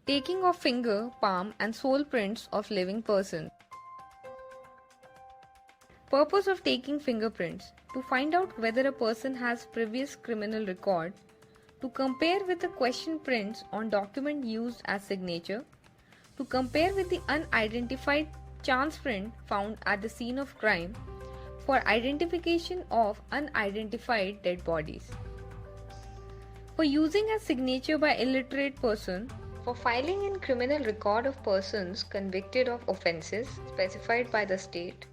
Taking of finger, palm and sole prints of living persons. Purpose of taking fingerprints: to find out whether a person has previous criminal record, to compare with the question prints on document used as signature, to compare with the unidentified chance print found at the scene of crime, for identification of unidentified dead bodies. For using as signature by illiterate person, for filing in criminal record of persons convicted of offences specified by the state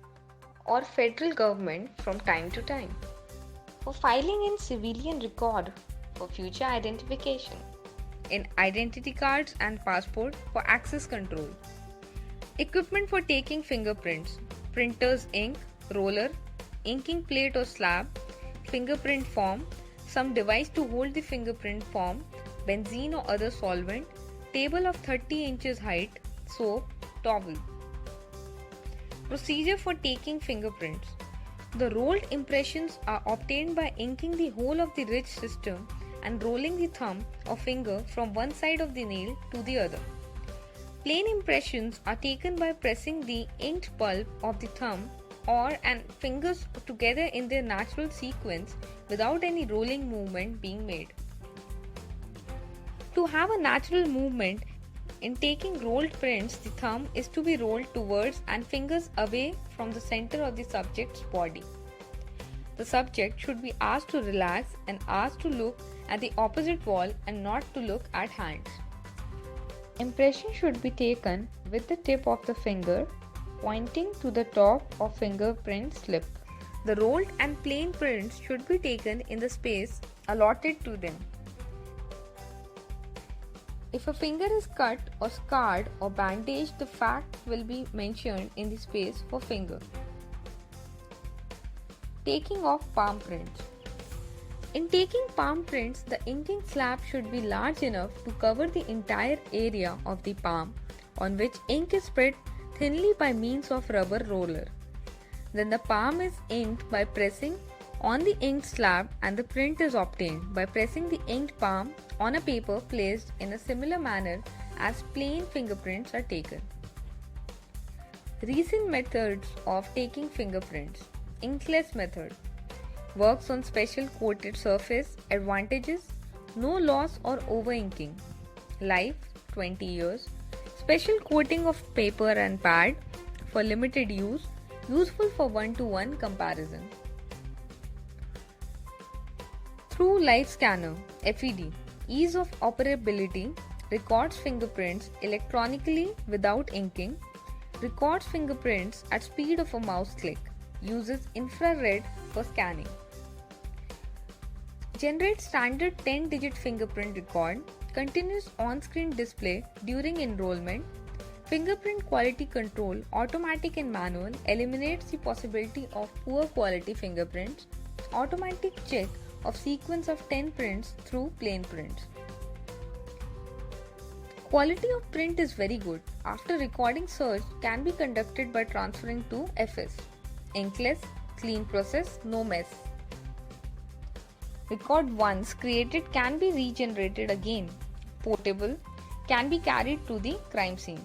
or federal government from time to time, for filing in civilian record for future identification, in identity cards and passport for access control. Equipment for taking fingerprints: printer's ink, roller, inking plate or slab, fingerprint form, some device to hold the fingerprint form, benzene or other solvent, table of 30 inches height, soap, towel. Procedure for taking fingerprints: the rolled impressions are obtained by inking the whole of the ridge system and rolling the thumb or finger from one side of the nail to the other. Plain impressions are taken by pressing the inked pulp of the thumb or and fingers together in their natural sequence without any rolling movement being made. To have a natural movement in taking rolled prints, the thumb is to be rolled towards and fingers away from the center of the subject's body. The subject should be asked to relax and asked to look at the opposite wall and not to look at hands. Impression should be taken with the tip of the finger pointing to the top of fingerprint slip. The rolled and plain prints should be taken in the space allotted to them. If a finger is cut or scarred or bandaged, the fact will be mentioned in the space for finger. Taking of palm prints. In taking palm prints, the inking slab should be large enough to cover the entire area of the palm on which ink is spread thinly by means of rubber roller. Then the palm is inked by pressing on the inked slab and the print is obtained by pressing the inked palm on a paper placed in a similar manner as plain fingerprints are taken. Recent methods of taking fingerprints. Inkless method works on special coated surface. Advantages: no loss or over inking. Life 20 years. Special coating of paper and pad for limited use. Useful for one-to-one comparison. Through Life Scanner (FED). Ease of operability. Records fingerprints electronically without inking. Records fingerprints at speed of a mouse click. Uses infrared for scanning. Generates standard 10-digit fingerprint record. Continuous on-screen display during enrollment. Fingerprint quality control, automatic and manual, eliminates the possibility of poor quality fingerprints. Automatic check of sequence of 10 prints through plain prints. Quality of print is very good. After recording search can be conducted by transferring to FS. Inkless, clean process, no mess. Record once created can be regenerated again. Portable, can be carried to the crime scene.